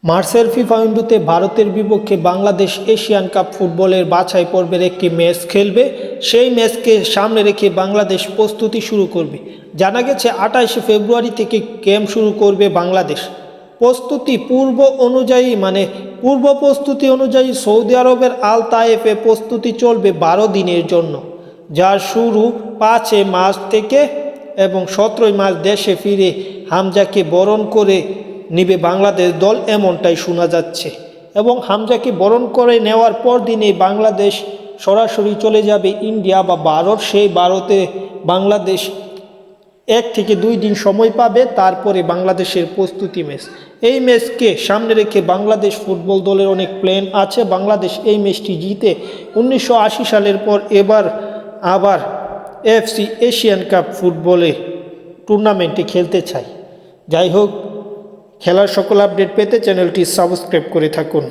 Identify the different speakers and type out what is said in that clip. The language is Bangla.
Speaker 1: মার্চের ফিফা উইন্ডোতে ভারতের বিপক্ষে বাংলাদেশ এশিয়ান কাপ ফুটবলের বাছাই পর্বের একটি ম্যাচ খেলবে। সেই ম্যাচকে সামনে রেখে বাংলাদেশ প্রস্তুতি শুরু করবে। জানা গেছে 28 ফেব্রুয়ারি থেকে ক্যাম্প শুরু করবে বাংলাদেশ। পূর্ব প্রস্তুতি অনুযায়ী সৌদি আরবের আল তায়েফে প্রস্তুতি চলবে 12 দিনের জন্য, যার শুরু 5 মার্চ থেকে এবং 17 মার্চ দেশে ফিরে হামজাকে বরণ করে নিবে বাংলাদেশ দল, এমনটাই শোনা যাচ্ছে। এবং হামজাকে বরণ করে নেওয়ার পর দিনেই বাংলাদেশ সরাসরি চলে যাবে ইন্ডিয়া বা ভারত। সেই ভারতে বাংলাদেশ 1 থেকে 2 দিন সময় পাবে, তারপরে বাংলাদেশের প্রস্তুতি ম্যাচ। এই ম্যাচকে সামনে রেখে বাংলাদেশ ফুটবল দলের অনেক প্ল্যান আছে। বাংলাদেশ এই ম্যাচটি জিতে 1980 সালের পর এবার আবার এফসি এশিয়ান কাপ ফুটবলে টুর্নামেন্টে খেলতে চায়। যাই হোক, খেলার সকল আপডেট পেতে চ্যানেলটি সাবস্ক্রাইব করে থাকুন।